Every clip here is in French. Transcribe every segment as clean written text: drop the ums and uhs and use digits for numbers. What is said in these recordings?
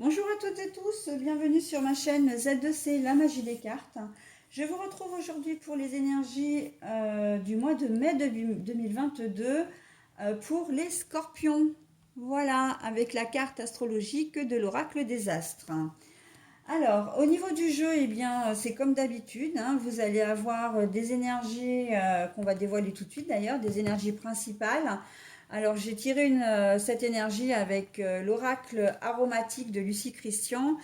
Bonjour à toutes et tous, bienvenue sur ma chaîne Z2C, la magie des cartes. Je vous retrouve aujourd'hui pour les énergies du mois de mai 2022 pour les scorpions. Voilà, avec la carte astrologique de l'oracle des astres. Alors, au niveau du jeu, eh bien, c'est comme d'habitude, hein, vous allez avoir des énergies qu'on va dévoiler tout de suite d'ailleurs, des énergies principales. Alors, j'ai tiré cette énergie avec l'oracle aromatique de Lucie Christian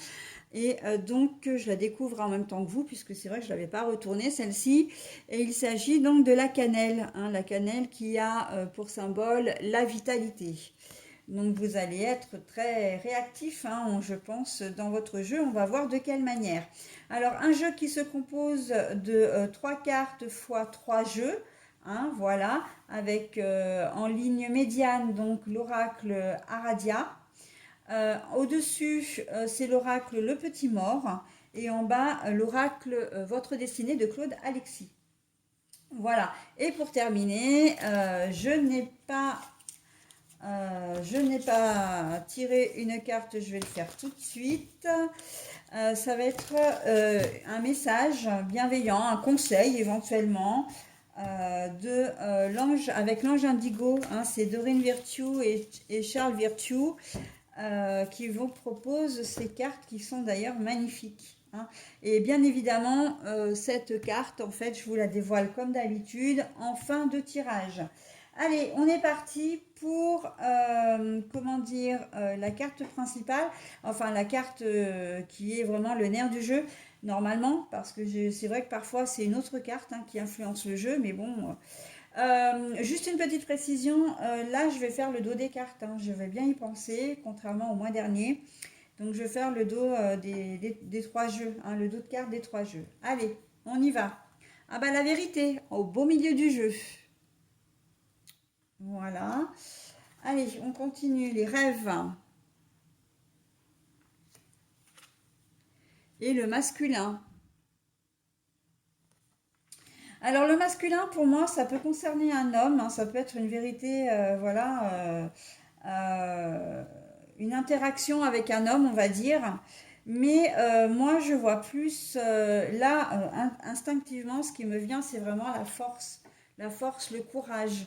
et donc je la découvre en même temps que vous, puisque c'est vrai que je ne l'avais pas retournée celle-ci. Et il s'agit donc de la cannelle qui a pour symbole la vitalité. Donc vous allez être très réactif, hein, je pense, dans votre jeu. On va voir de quelle manière. Alors un jeu qui se compose de 3 cartes fois 3 jeux. Hein, voilà, avec en ligne médiane donc l'oracle Aradia. Au-dessus, c'est l'oracle Le Petit Mort. Et en bas, l'oracle Votre Destinée de Claude Alexis. Voilà. Et pour terminer, je n'ai pas tiré une carte, je vais le faire tout de suite. Ça va être un message bienveillant, un conseil éventuellement l'ange avec l'ange indigo. Hein, c'est Dorine Virtue et Charles Virtue qui vous proposent ces cartes qui sont d'ailleurs magnifiques. Hein. Et bien évidemment, cette carte, en fait, je vous la dévoile comme d'habitude en fin de tirage. Allez, on est parti pour, la carte principale, enfin la carte qui est vraiment le nerf du jeu, normalement, parce que c'est vrai que parfois c'est une autre carte hein, qui influence le jeu, mais bon. Juste une petite précision, là je vais faire le dos des cartes, hein, je vais bien y penser, contrairement au mois dernier. Donc je vais faire le dos des 3 jeux, hein, le dos de cartes des 3 jeux. Allez, on y va. Ah bah la vérité, au beau milieu du jeu. Voilà. Allez, on continue. Les rêves. Et le masculin. Alors le masculin, pour moi, ça peut concerner un homme. Hein, ça peut être une vérité, une interaction avec un homme, on va dire. Mais moi, je vois plus instinctivement, ce qui me vient, c'est vraiment la force, le courage.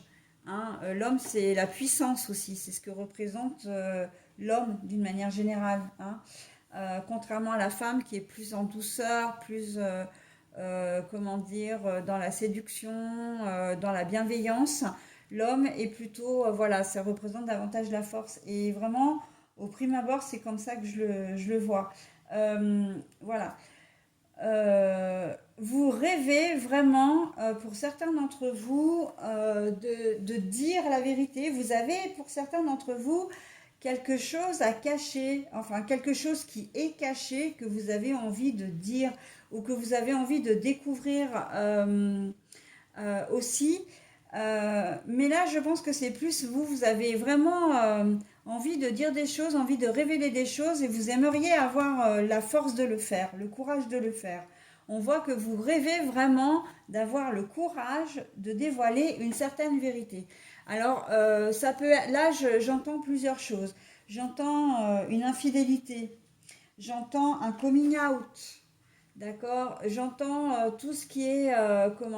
Hein. L'homme, c'est la puissance aussi, c'est ce que représente l'homme d'une manière générale. Hein. Contrairement à la femme qui est plus en douceur, plus, dans la séduction, dans la bienveillance, l'homme est plutôt, voilà, ça représente davantage la force. Et vraiment, au prime abord, c'est comme ça que je le vois. Voilà. Vous rêvez vraiment, pour certains d'entre vous, de dire la vérité. Vous avez, pour certains d'entre vous, quelque chose à cacher, enfin quelque chose qui est caché, que vous avez envie de dire ou que vous avez envie de découvrir aussi. Mais là, je pense que c'est plus vous, vous avez vraiment envie de dire des choses, envie de révéler des choses et vous aimeriez avoir la force de le faire, le courage de le faire. On voit que vous rêvez vraiment d'avoir le courage de dévoiler une certaine vérité. Alors, ça peut, là, j'entends plusieurs choses. J'entends une infidélité, j'entends un coming out, d'accord. J'entends tout ce qui est, le fait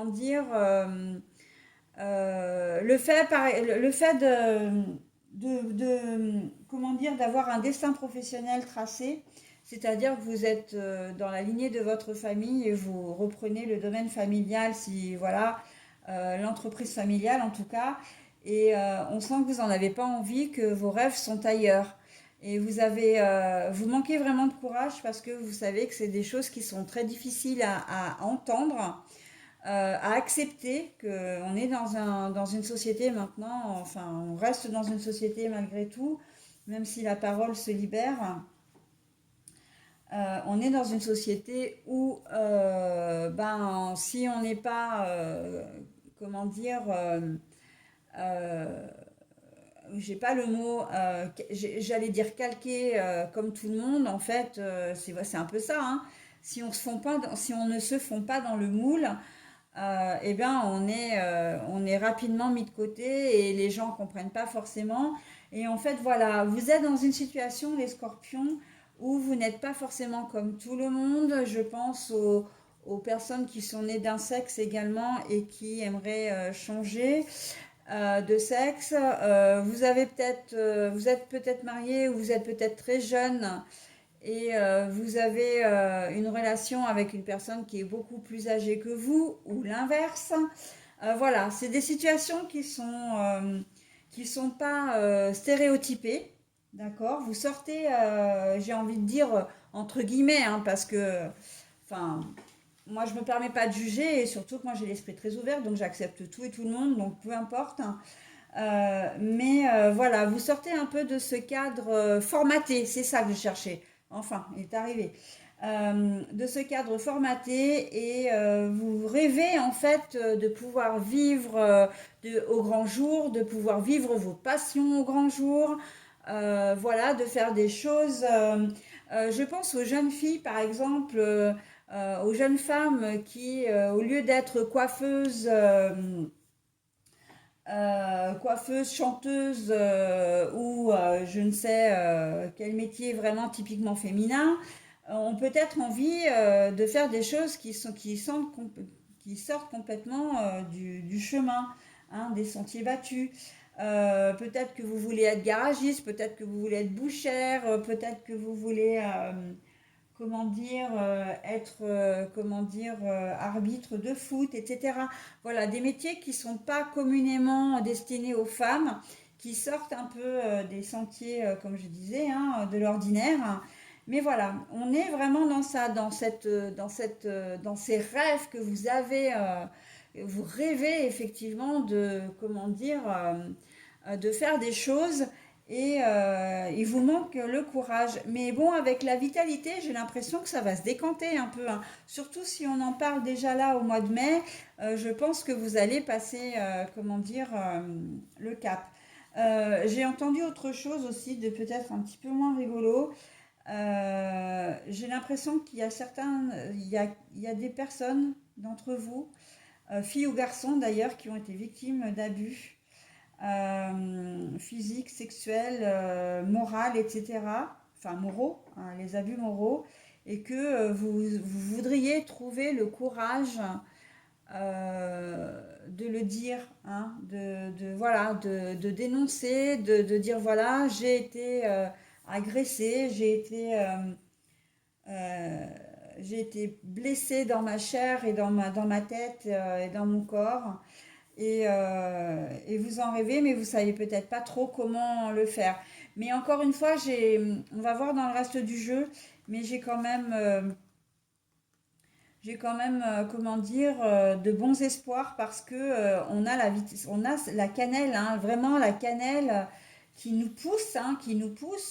comment dire, d'avoir un destin professionnel tracé, c'est-à-dire que vous êtes dans la lignée de votre famille et vous reprenez le domaine familial, si voilà, l'entreprise familiale en tout cas, et on sent que vous n'en avez pas envie, que vos rêves sont ailleurs. Et vous manquez vraiment de courage parce que vous savez que c'est des choses qui sont très difficiles à entendre, à accepter qu'on est dans une société maintenant, enfin on reste dans une société malgré tout, même si la parole se libère, on est dans une société où si on n'est pas, comment dire, euh, j'ai pas le mot, j'allais dire calqué comme tout le monde, en fait, c'est un peu ça. Hein. Si on ne se fond pas dans le moule, eh bien, on est rapidement mis de côté et les gens ne comprennent pas forcément. Et en fait, voilà, vous êtes dans une situation, les scorpions, ou vous n'êtes pas forcément comme tout le monde. Je pense aux personnes qui sont nées d'un sexe également et qui aimeraient changer de sexe. Vous êtes peut-être marié ou vous êtes peut-être très jeune et vous avez une relation avec une personne qui est beaucoup plus âgée que vous ou l'inverse. Voilà, c'est des situations qui sont pas stéréotypées, d'accord? Vous sortez, j'ai envie de dire entre guillemets, hein, parce que, enfin, moi je me permets pas de juger et surtout que moi j'ai l'esprit très ouvert, donc j'accepte tout et tout le monde, donc peu importe, hein. Voilà, vous sortez un peu de ce cadre formaté, c'est ça que je cherchais. Enfin, il est arrivé. De ce cadre formaté et vous rêvez en fait de pouvoir vivre au grand jour, de pouvoir vivre vos passions au grand jour, voilà, de faire des choses. Je pense aux jeunes filles par exemple, aux jeunes femmes qui, au lieu d'être coiffeuse, chanteuse ou je ne sais quel métier vraiment typiquement féminin, ont peut-être envie de faire des choses qui sortent complètement du chemin, hein, des sentiers battus. Peut-être que vous voulez être garagiste, peut-être que vous voulez être bouchère, peut-être que vous voulez comment dire, arbitre de foot, etc. Voilà, des métiers qui ne sont pas communément destinés aux femmes, qui sortent un peu des sentiers, comme je disais, hein, de l'ordinaire. Mais voilà, on est vraiment dans ça, dans ces rêves que vous avez. Vous rêvez effectivement de, de faire des choses et il vous manque le courage. Mais bon, avec la vitalité, j'ai l'impression que ça va se décanter un peu, hein. Surtout si on en parle déjà là au mois de mai, je pense que vous allez passer, le cap. J'ai entendu autre chose aussi, de peut-être un petit peu moins rigolo. J'ai l'impression qu'il y a il y a des personnes d'entre vous, filles ou garçons d'ailleurs, qui ont été victimes d'abus physiques, sexuels, morales, etc. Enfin, moraux, hein, les abus moraux, et que vous voudriez trouver le courage de le dire, hein, voilà, de dénoncer, de dire voilà, j'ai été agressée, euh, j'ai été blessée dans ma chair et dans ma tête et dans mon corps et vous en rêvez, mais vous savez peut-être pas trop comment le faire. Mais encore une fois, on va voir dans le reste du jeu, mais j'ai quand même, comment dire, de bons espoirs parce que on a la cannelle, hein, vraiment la cannelle qui nous pousse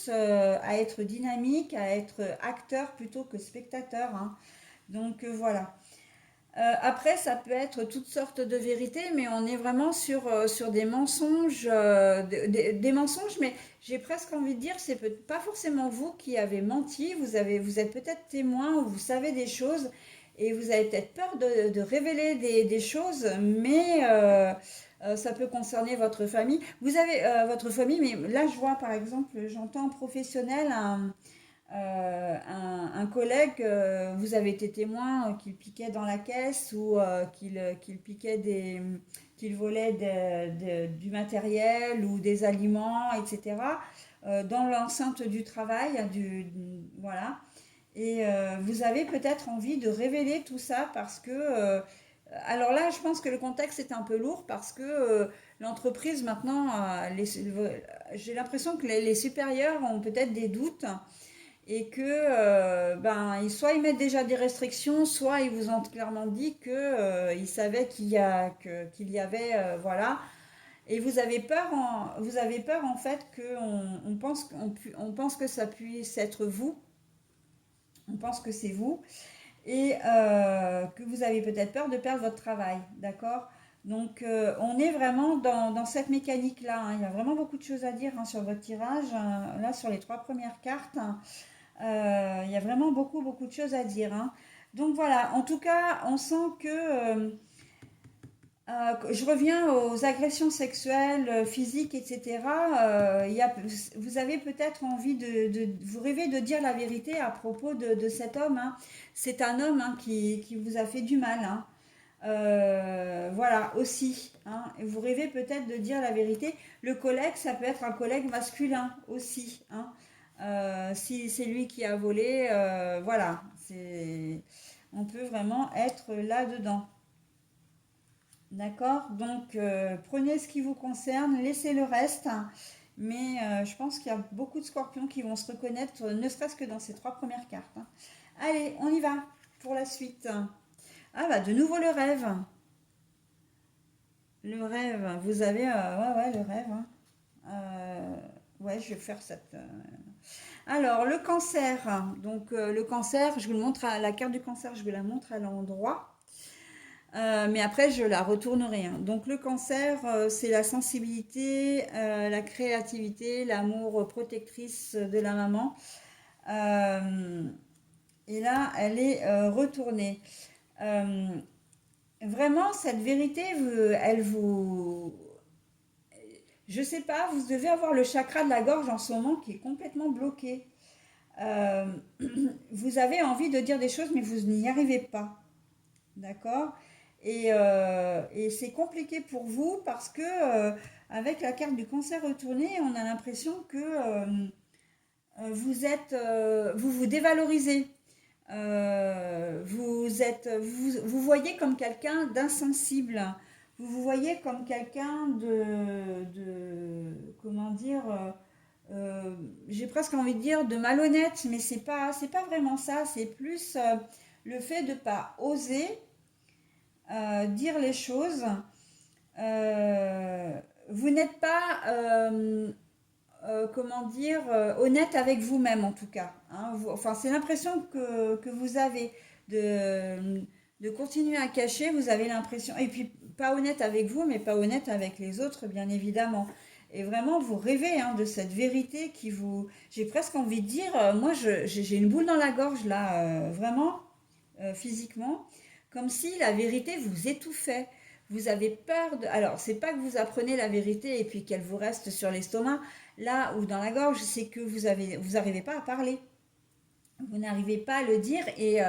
à être dynamique, à être acteur plutôt que spectateur, hein. Donc voilà. Après, ça peut être toutes sortes de vérités, mais on est vraiment sur des mensonges, des mensonges, mais j'ai presque envie de dire, pas forcément vous qui avez menti, vous êtes peut-être témoin ou vous savez des choses, et vous avez peut-être peur de révéler des choses, mais ça peut concerner votre famille. Vous avez votre famille, mais là je vois par exemple, j'entends professionnel, un collègue, vous avez été témoin qu'il piquait dans la caisse ou qu'il volait du matériel ou des aliments, etc. Dans l'enceinte du travail, voilà. Et vous avez peut-être envie de révéler tout ça parce que, alors là, je pense que le contexte est un peu lourd parce que l'entreprise maintenant, j'ai l'impression que les supérieurs ont peut-être des doutes et que soit ils mettent déjà des restrictions, soit ils vous ont clairement dit que ils savaient qu'il y avait voilà, et vous avez peur en fait que on pense que ça puisse être vous, on pense que c'est vous et que vous avez peut-être peur de perdre votre travail, d'accord? Donc on est vraiment dans cette mécanique-là, hein. Il y a vraiment beaucoup de choses à dire, hein, sur votre tirage, hein, là sur les trois premières cartes, hein. Il y a vraiment beaucoup de choses à dire, hein. Donc voilà, en tout cas, on sent que Je reviens aux agressions sexuelles, physiques, etc. Vous avez peut-être envie vous rêvez de dire la vérité à propos de cet homme, hein. C'est un homme, hein, qui vous a fait du mal, hein. Voilà, aussi, hein. Et vous rêvez peut-être de dire la vérité. Le collègue, ça peut être un collègue masculin aussi, hein. Si c'est lui qui a volé, voilà, on peut vraiment être là-dedans. D'accord? Donc, prenez ce qui vous concerne, laissez le reste, hein. Mais je pense qu'il y a beaucoup de scorpions qui vont se reconnaître, ne serait-ce que dans ces trois premières cartes, hein. Allez, on y va pour la suite. Ah bah, de nouveau le rêve. Le rêve, vous avez... ouais, le rêve, hein. Ouais, je vais faire cette... Alors, le cancer. Donc, le cancer, je vous le montre à la carte du cancer, je vous la montre à l'endroit. Mais après, je la retournerai, hein. Donc, le cancer, c'est la sensibilité, la créativité, l'amour protectrice de la maman. Euh, et là, elle est retournée. Euh, Vraiment, cette vérité, elle vous... Je sais pas, vous devez avoir le chakra de la gorge en ce moment qui est complètement bloqué. Euh, Vous avez envie de dire des choses, mais vous n'y arrivez pas. D'accord? Et c'est compliqué pour vous parce que avec la carte du cancer retournée, on a l'impression que vous vous dévalorisez. Vous voyez comme quelqu'un d'insensible. Vous vous voyez comme quelqu'un comment dire, j'ai presque envie de dire de malhonnête, mais c'est pas vraiment ça. C'est plus le fait de pas oser dire les choses. Euh, vous n'êtes pas, comment dire, honnête avec vous-même en tout cas, hein. Enfin, c'est l'impression que vous avez de continuer à cacher. Vous avez l'impression, et puis pas honnête avec vous, mais pas honnête avec les autres, bien évidemment. Et vraiment, vous rêvez, hein, de cette vérité qui vous... J'ai presque envie de dire, moi, j'ai une boule dans la gorge là, vraiment, physiquement, comme si la vérité vous étouffait. Vous avez peur de... Alors, c'est pas que vous apprenez la vérité et puis qu'elle vous reste sur l'estomac, là ou dans la gorge, c'est que vous n'arrivez pas à parler. Vous n'arrivez pas à le dire et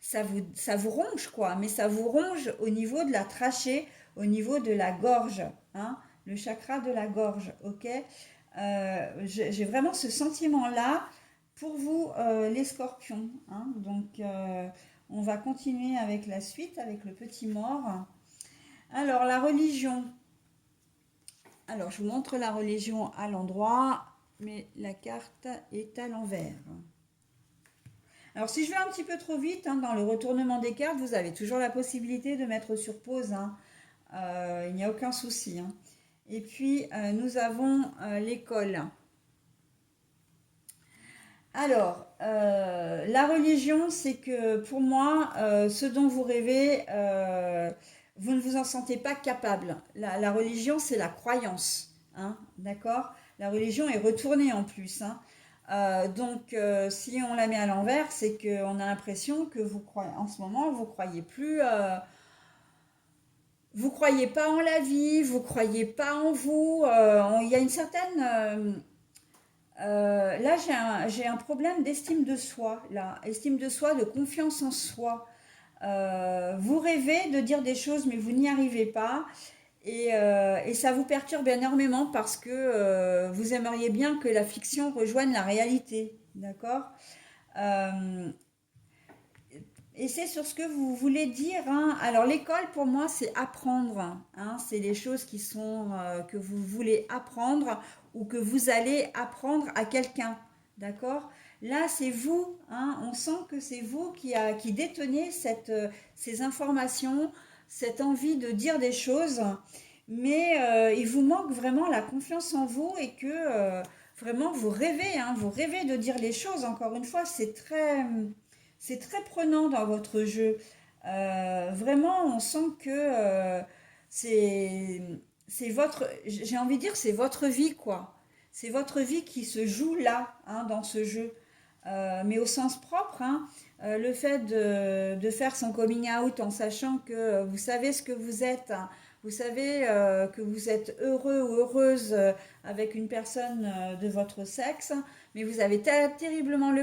ça vous ronge, quoi. Mais ça vous ronge au niveau de la trachée, au niveau de la gorge, hein, le chakra de la gorge, ok. J'ai vraiment ce sentiment-là pour vous, les scorpions, hein. Donc, on va continuer avec la suite, avec le petit mort. Alors, la religion. Alors, je vous montre la religion à l'endroit, mais la carte est à l'envers. Alors, si je vais un petit peu trop vite, hein, dans le retournement des cartes, vous avez toujours la possibilité de mettre sur pause, hein. Il n'y a aucun souci, hein. Et puis, nous avons l'école. Alors, la religion, c'est que pour moi, ce dont vous rêvez, vous ne vous en sentez pas capable. La religion, c'est la croyance, hein, d'accord? La religion est retournée en plus, hein. Donc, si on la met à l'envers, c'est qu'on a l'impression que vous croyez, en ce moment, vous croyez plus, vous croyez pas en la vie, vous croyez pas en vous. Il y a une certaine, là, j'ai un problème d'estime de soi, là, estime de soi, de confiance en soi. Vous rêvez de dire des choses, mais vous n'y arrivez pas. Et ça vous perturbe énormément parce que vous aimeriez bien que la fiction rejoigne la réalité. D'accord? Euh, et c'est sur ce que vous voulez dire, hein. Alors, l'école, pour moi, c'est apprendre, hein. C'est les choses qui sont, que vous voulez apprendre ou que vous allez apprendre à quelqu'un. D'accord? Là, c'est vous, hein. On sent que c'est vous qui détenez ces informations, cette envie de dire des choses. Mais il vous manque vraiment la confiance en vous et que vraiment vous rêvez, hein. Vous rêvez de dire les choses. Encore une fois, c'est très prenant dans votre jeu. Vraiment, on sent que c'est, c'est votre, j'ai envie de dire, c'est votre vie, quoi. C'est votre vie qui se joue là, hein, dans ce jeu. Mais au sens propre, hein, le fait de faire son coming out en sachant que vous savez ce que vous êtes, hein, Vous savez que vous êtes heureux ou heureuse avec une personne de votre sexe, mais vous avez terriblement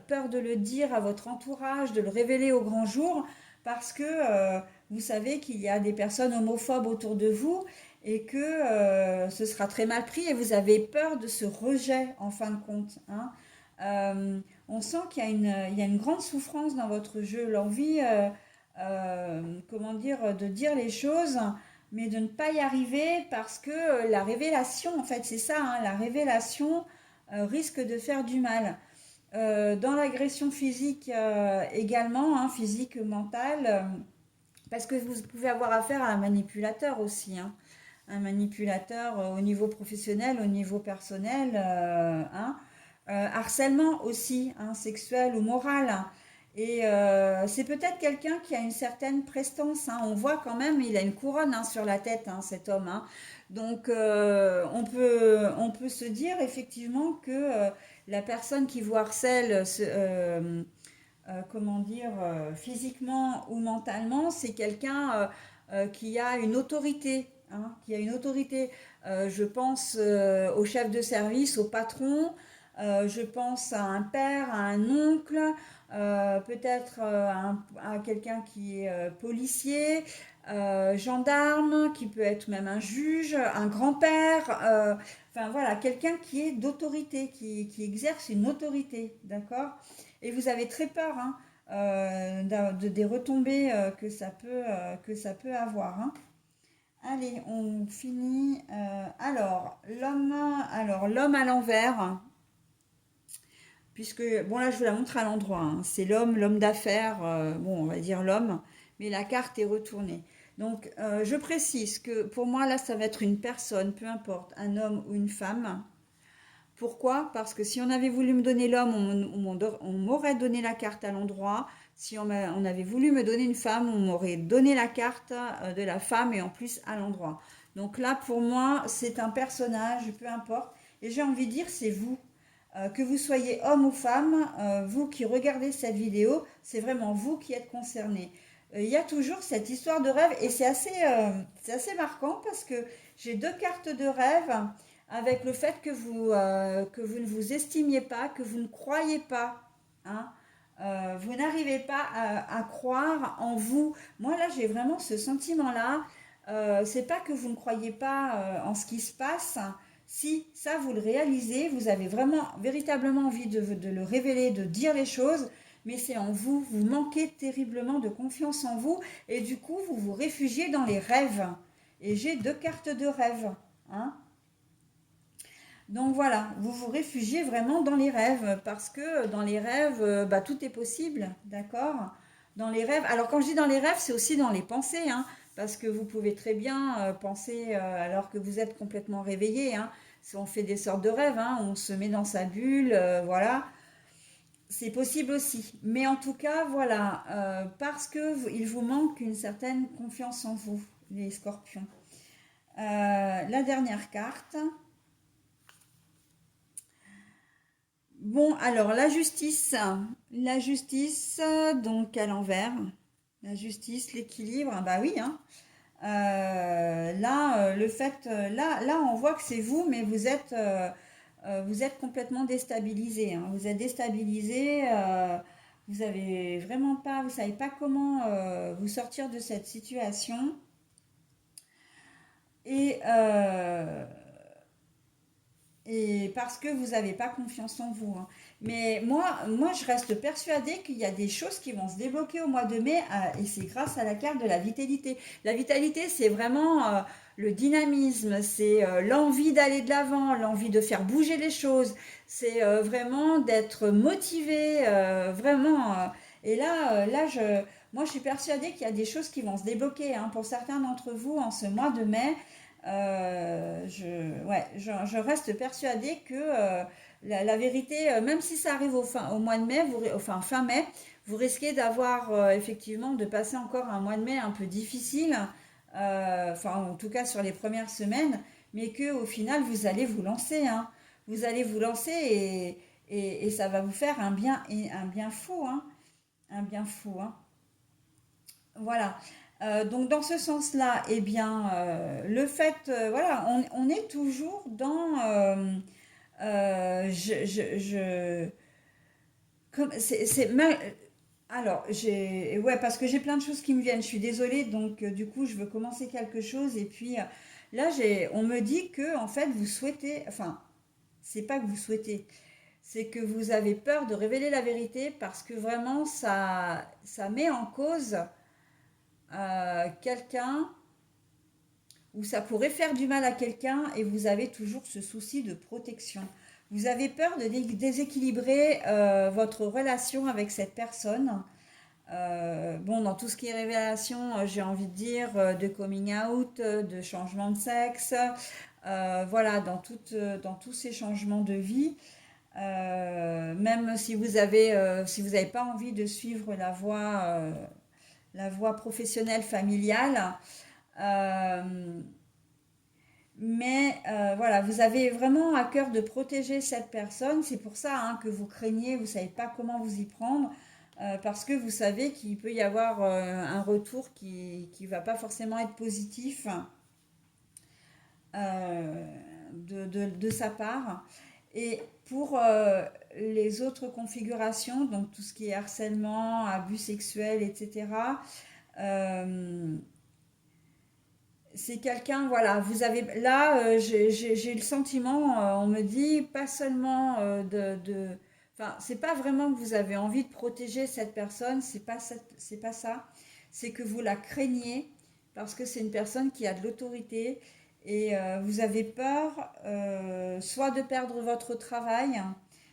peur de le dire à votre entourage, de le révéler au grand jour, parce que vous savez qu'il y a des personnes homophobes autour de vous et que ce sera très mal pris et vous avez peur de ce rejet en fin de compte, hein. On sent il y a une grande souffrance dans votre jeu, l'envie, comment dire, de dire les choses, mais de ne pas y arriver parce que la révélation, en fait, c'est ça, hein, la révélation risque de faire du mal. Dans l'agression physique également, hein, physique, mentale, parce que vous pouvez avoir affaire à un manipulateur aussi, hein, un manipulateur au niveau professionnel, au niveau personnel, hein. Harcèlement aussi, hein, sexuel ou moral, hein. Et c'est peut-être quelqu'un qui a une certaine prestance, hein. On voit quand même, il a une couronne, hein, sur la tête, hein, cet homme, hein. Donc on peut se dire effectivement que la personne qui vous harcèle, comment dire, physiquement ou mentalement, c'est quelqu'un qui a une autorité, hein, qui a une autorité. Je pense au chef de service, au patron, je pense à un père, à un oncle, peut-être à quelqu'un qui est policier, gendarme, qui peut être même un juge, un grand-père, enfin voilà, quelqu'un qui est d'autorité, qui exerce une autorité, d'accord? Et vous avez très peur, hein, des retombées que ça peut avoir, hein. Allez, on finit. Alors l'homme à l'envers, puisque bon là je vous la montre à l'endroit, hein. C'est l'homme d'affaires, bon on va dire l'homme, mais la carte est retournée. Donc je précise que pour moi là ça va être une personne, peu importe, un homme ou une femme. Pourquoi? Parce que si on avait voulu me donner l'homme, on m'aurait donné la carte à l'endroit. Si on avait voulu me donner une femme, on m'aurait donné la carte de la femme et en plus à l'endroit. Donc là, pour moi, c'est un personnage, peu importe. Et j'ai envie de dire, c'est vous. Que vous soyez homme ou femme, vous qui regardez cette vidéo, c'est vraiment vous qui êtes concerné. Il y a toujours cette histoire de rêve et c'est assez marquant parce que j'ai deux cartes de rêve avec le fait que vous ne vous estimiez pas, que vous ne croyez pas, hein. Vous n'arrivez pas à croire en vous. Moi là, j'ai vraiment ce sentiment-là. C'est pas que vous ne croyez pas en ce qui se passe. Si ça, vous le réalisez, vous avez vraiment, véritablement envie de le révéler, de dire les choses, mais c'est en vous. Vous manquez terriblement de confiance en vous et du coup, vous vous réfugiez dans les rêves. Et j'ai deux cartes de rêve, hein. Donc voilà, vous vous réfugiez vraiment dans les rêves, parce que dans les rêves, bah, tout est possible, d'accord? Dans les rêves, alors quand je dis dans les rêves, c'est aussi dans les pensées, hein, parce que vous pouvez très bien penser alors que vous êtes complètement réveillé, hein. Si on fait des sortes de rêves, hein, on se met dans sa bulle, voilà, c'est possible aussi. Mais en tout cas, voilà, parce que il vous manque une certaine confiance en vous, les scorpions. La dernière carte. Bon, alors la justice, donc à l'envers, la justice, l'équilibre, ah bah oui, hein. Là, le fait, là, on voit que c'est vous, mais vous êtes complètement déstabilisé, hein. Vous êtes déstabilisé, vous avez vraiment pas, vous savez pas comment vous sortir de cette situation. Et et parce que vous n'avez pas confiance en vous, hein. Mais moi, je reste persuadée qu'il y a des choses qui vont se débloquer au mois de mai, et c'est grâce à la carte de la vitalité. La vitalité, c'est vraiment le dynamisme, c'est l'envie d'aller de l'avant, l'envie de faire bouger les choses, c'est vraiment d'être motivé, vraiment. Et là, moi, je suis persuadée qu'il y a des choses qui vont se débloquer, hein, pour certains d'entre vous en ce mois de mai. Ouais, je reste persuadée que la vérité, même si ça arrive au mois de mai, enfin fin mai, vous risquez d'avoir effectivement de passer encore un mois de mai un peu difficile, enfin en tout cas sur les premières semaines, mais que au final vous allez vous lancer, hein. Vous allez vous lancer et ça va vous faire un bien fou, hein, un bien fou, hein. Voilà. Donc dans ce sens-là, eh bien, le fait, voilà, on est toujours dans, comme, alors, ouais, parce que j'ai plein de choses qui me viennent. Je suis désolée, donc du coup, je veux commencer quelque chose. Et puis là, on me dit que en fait, vous souhaitez, enfin, c'est pas que vous souhaitez, c'est que vous avez peur de révéler la vérité parce que vraiment, ça met en cause quelqu'un ou ça pourrait faire du mal à quelqu'un et vous avez toujours ce souci de protection. Vous avez peur de déséquilibrer votre relation avec cette personne. Bon, dans tout ce qui est révélation, j'ai envie de dire de coming out, de changement de sexe, voilà, dans tous ces changements de vie. Même si vous n'avez pas envie de suivre la voie professionnelle familiale, euh, mais voilà, vous avez vraiment à cœur de protéger cette personne. C'est pour ça hein, que vous craignez, vous ne savez pas comment vous y prendre, parce que vous savez qu'il peut y avoir un retour qui ne va pas forcément être positif de sa part. Et pour les autres configurations, donc tout ce qui est harcèlement, abus sexuels, etc., euh, c'est quelqu'un, voilà, vous avez là, j'ai le sentiment, on me dit pas seulement enfin, c'est pas vraiment que vous avez envie de protéger cette personne, c'est pas ça, c'est que vous la craignez parce que c'est une personne qui a de l'autorité et vous avez peur soit de perdre votre travail,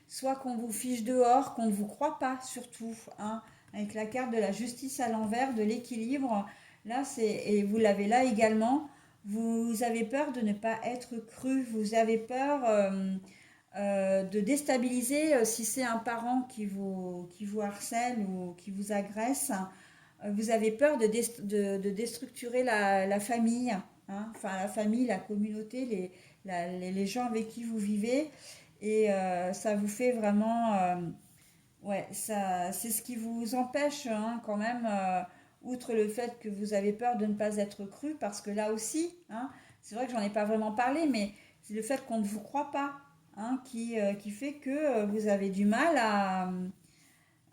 soit qu'on vous fiche dehors, qu'on ne vous croit pas surtout, hein, avec la carte de la justice à l'envers, de l'équilibre. Là, et vous l'avez là également, vous avez peur de ne pas être cru, vous avez peur de déstabiliser si c'est un parent qui vous harcèle ou qui vous agresse. Vous avez peur de déstructurer la famille, hein, enfin la famille, la communauté, les gens avec qui vous vivez. Et ça vous fait vraiment ouais, ça, c'est ce qui vous empêche hein, quand même, outre le fait que vous avez peur de ne pas être cru, parce que là aussi, hein, c'est vrai que j'en ai pas vraiment parlé, mais c'est le fait qu'on ne vous croit pas, hein, qui fait que vous avez du mal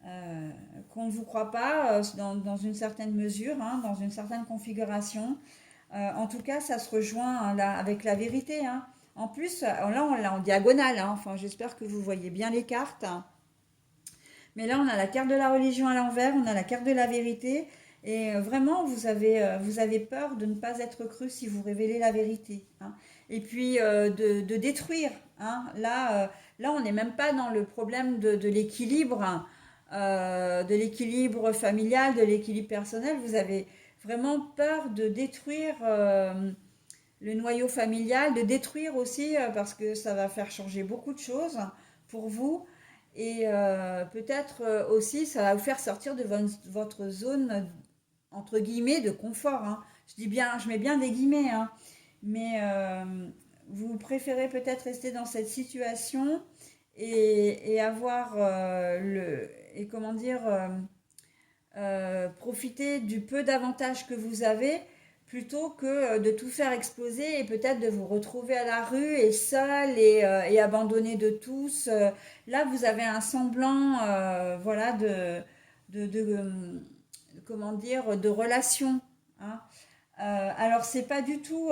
euh, qu'on ne vous croit pas dans une certaine mesure, hein, dans une certaine configuration. En tout cas, ça se rejoint hein, là, avec la vérité. Hein. En plus, là, on l'a en diagonale. Hein, enfin, j'espère que vous voyez bien les cartes. Mais là, on a la carte de la religion à l'envers, on a la carte de la vérité. Et vraiment, vous avez peur de ne pas être cru si vous révélez la vérité. Hein. Et puis de détruire. Hein. Là, on n'est même pas dans le problème de l'équilibre, hein, de l'équilibre familial, de l'équilibre personnel. Vous avez vraiment peur de détruire le noyau familial, de détruire aussi, parce que ça va faire changer beaucoup de choses pour vous. Et peut-être aussi, ça va vous faire sortir de votre zone, entre guillemets, de confort. Hein. Je dis bien, je mets bien des guillemets, hein. Mais vous préférez peut-être rester dans cette situation et avoir et comment dire, profiter du peu d'avantages que vous avez plutôt que de tout faire exploser et peut-être de vous retrouver à la rue et seul et abandonné de tous. Là, vous avez un semblant, voilà, comment dire, de relation. Hein. Alors, c'est pas du tout.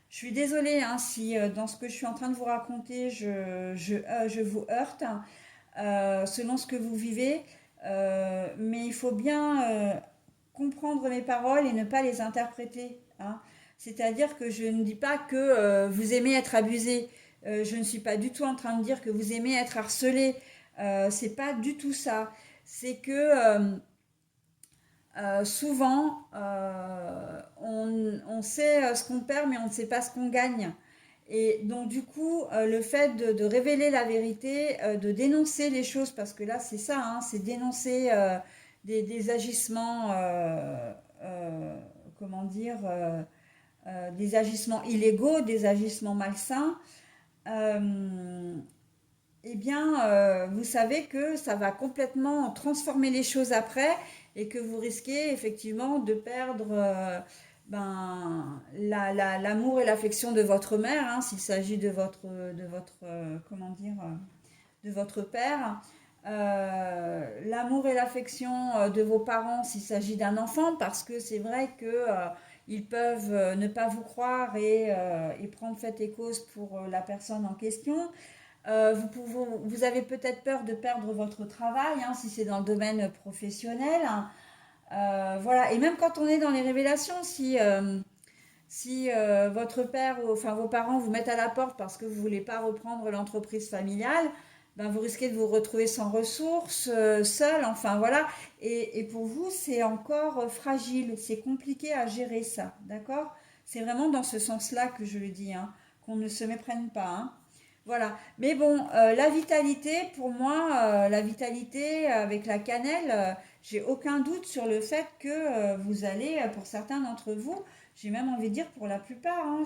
Je suis désolée hein, si dans ce que je suis en train de vous raconter, je vous heurte hein, selon ce que vous vivez. Mais il faut bien comprendre mes paroles et ne pas les interpréter. Hein. C'est-à-dire que je ne dis pas que vous aimez être abusé. Je ne suis pas du tout en train de dire que vous aimez être harcelé. C'est pas du tout ça. C'est que souvent, on sait ce qu'on perd, mais on ne sait pas ce qu'on gagne. Et donc, du coup, le fait de révéler la vérité, de dénoncer les choses, parce que là, c'est ça, hein, c'est dénoncer des agissements, comment dire, des agissements illégaux, des agissements malsains. Euh, eh bien, vous savez que ça va complètement transformer les choses après et que vous risquez effectivement de perdre l'amour et l'affection de votre mère, hein, s'il s'agit de votre comment dire, de votre père. L'amour et l'affection de vos parents s'il s'agit d'un enfant, parce que c'est vrai que ils peuvent ne pas vous croire et prendre fait et cause pour la personne en question. Vous avez peut-être peur de perdre votre travail, hein, si c'est dans le domaine professionnel. Voilà, et même quand on est dans les révélations, si votre père ou enfin vos parents vous mettent à la porte parce que vous ne voulez pas reprendre l'entreprise familiale, ben vous risquez de vous retrouver sans ressources, seul, enfin voilà. Et pour vous, c'est encore fragile, c'est compliqué à gérer ça, d'accord? C'est vraiment dans ce sens-là que je le dis, hein, qu'on ne se méprenne pas, hein. Voilà. Mais bon, la vitalité, pour moi, la vitalité avec la cannelle, j'ai aucun doute sur le fait que vous allez, pour certains d'entre vous, j'ai même envie de dire pour la plupart, hein,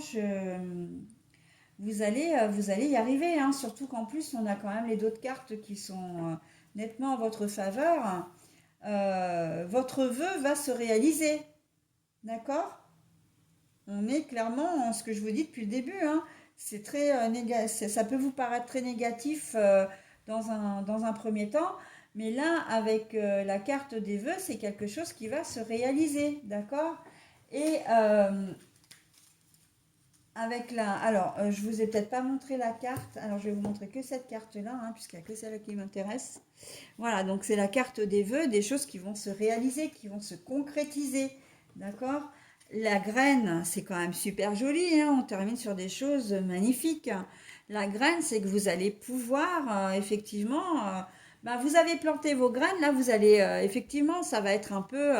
vous allez y arriver, hein, surtout qu'en plus, on a quand même les d'autres cartes qui sont nettement en votre faveur. Votre vœu va se réaliser, d'accord? On est clairement en ce que je vous dis depuis le début, hein. C'est très ça peut vous paraître très négatif dans un premier temps, mais là, avec la carte des vœux, c'est quelque chose qui va se réaliser, d'accord? Et alors, je vous ai peut-être pas montré la carte. Alors, je vais vous montrer que cette carte-là, hein, puisqu'il n'y a que celle qui m'intéresse. Voilà, donc c'est la carte des vœux, des choses qui vont se réaliser, qui vont se concrétiser, d'accord? La graine, c'est quand même super joli, hein, on termine sur des choses magnifiques. La graine, c'est que vous allez pouvoir, effectivement, vous avez planté vos graines, là, vous allez, effectivement, ça va être un peu,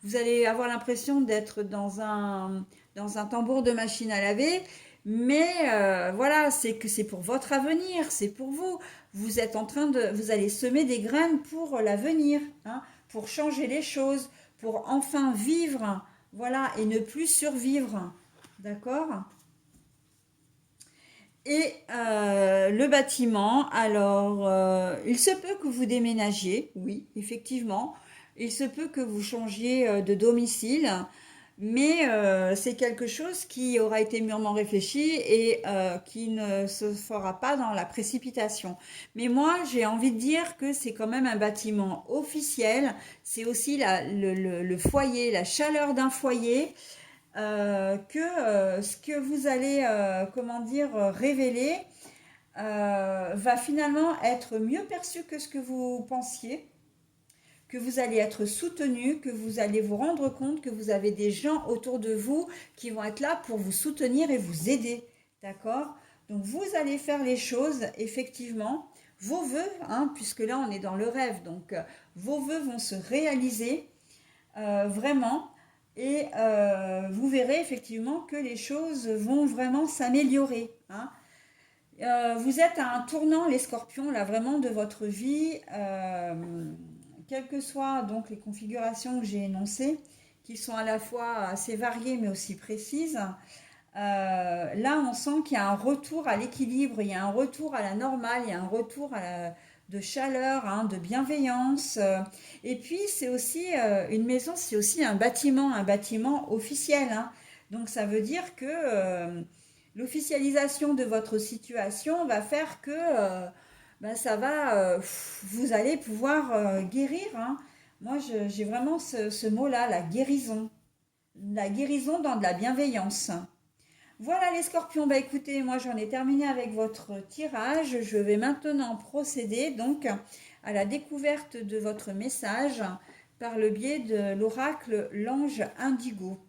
vous allez avoir l'impression d'être dans un tambour de machine à laver, mais voilà, c'est que c'est pour votre avenir, c'est pour vous. Vous êtes en train de, vous allez semer des graines pour l'avenir, hein, pour changer les choses, pour enfin vivre, voilà, et ne plus survivre, d'accord? Et le bâtiment, alors, il se peut que vous déménagiez, oui, effectivement. Il se peut que vous changiez de domicile, mais c'est quelque chose qui aura été mûrement réfléchi et qui ne se fera pas dans la précipitation. Mais moi, j'ai envie de dire que c'est quand même un bâtiment officiel. C'est aussi le foyer, la chaleur d'un foyer que ce que vous allez, comment dire, révéler va finalement être mieux perçu que ce que vous pensiez, que vous allez être soutenu, que vous allez vous rendre compte que vous avez des gens autour de vous qui vont être là pour vous soutenir et vous aider, d'accord? Donc vous allez faire les choses, effectivement, vos vœux, hein, puisque là on est dans le rêve, donc vos vœux vont se réaliser vraiment. Et vous verrez effectivement que les choses vont vraiment s'améliorer, hein. Vous êtes à un tournant, les scorpions, là vraiment de votre vie, quelles que soient donc les configurations que j'ai énoncées, qui sont à la fois assez variées mais aussi précises. Là, on sent qu'il y a un retour à l'équilibre, il y a un retour à la normale, il y a un retour de chaleur, hein, de bienveillance. Et puis, c'est aussi une maison, c'est aussi un bâtiment officiel, hein. Donc, ça veut dire que l'officialisation de votre situation va faire que ça va, vous allez pouvoir guérir, hein. Moi, j'ai vraiment ce mot-là, la guérison. La guérison dans de la bienveillance. Voilà les scorpions, bah écoutez, moi j'en ai terminé avec votre tirage. Je vais maintenant procéder donc à la découverte de votre message par le biais de l'oracle L'Ange Indigo.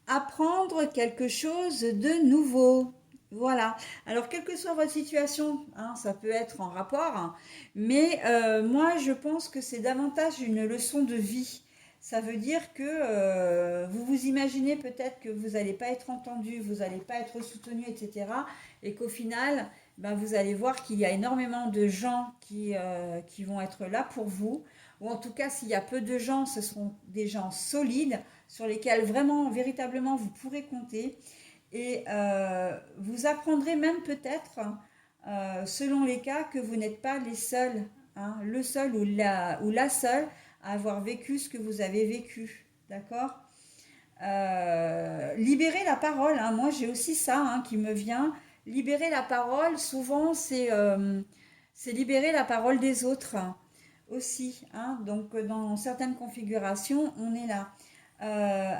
Apprendre quelque chose de nouveau. Voilà. Alors, quelle que soit votre situation, hein, ça peut être en rapport, hein, mais moi, je pense que c'est davantage une leçon de vie. Ça veut dire que vous vous imaginez peut-être que vous n'allez pas être entendu, vous n'allez pas être soutenu, etc. Et qu'au final, ben, vous allez voir qu'il y a énormément de gens qui vont être là pour vous. Ou en tout cas, s'il y a peu de gens, ce seront des gens solides sur lesquels vraiment, véritablement, vous pourrez compter. Et vous apprendrez même peut-être selon les cas, que vous n'êtes pas les seuls, hein, le seul ou la seule à avoir vécu ce que vous avez vécu. D'accord? Libérer la parole, hein. Moi j'ai aussi ça, hein, qui me vient. Libérer la parole, souvent c'est libérer la parole des autres, hein, aussi, hein. Donc dans certaines configurations, on est là.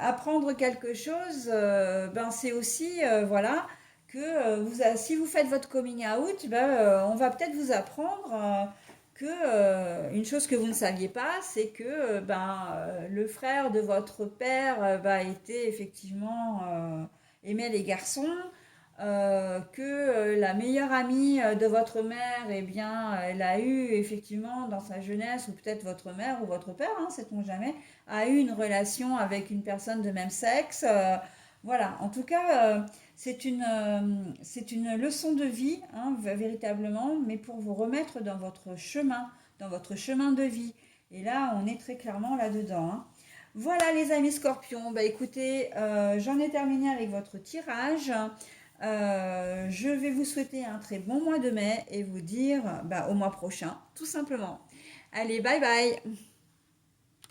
Apprendre quelque chose, ben, c'est aussi, voilà, que si vous faites votre coming out, ben, on va peut-être vous apprendre que une chose que vous ne saviez pas, c'est que le frère de votre père était effectivement aimait les garçons, que la meilleure amie de votre mère, eh bien, elle a eu effectivement dans sa jeunesse, ou peut-être votre mère ou votre père, hein, sait-on jamais, a eu une relation avec une personne de même sexe. Voilà, en tout cas, c'est une leçon de vie, hein, véritablement, mais pour vous remettre dans votre chemin de vie. Et là, on est très clairement là-dedans, hein. Voilà les amis scorpions, bah écoutez, j'en ai terminé avec votre tirage. Je vais vous souhaiter un très bon mois de mai et vous dire au mois prochain, tout simplement. Allez, bye bye!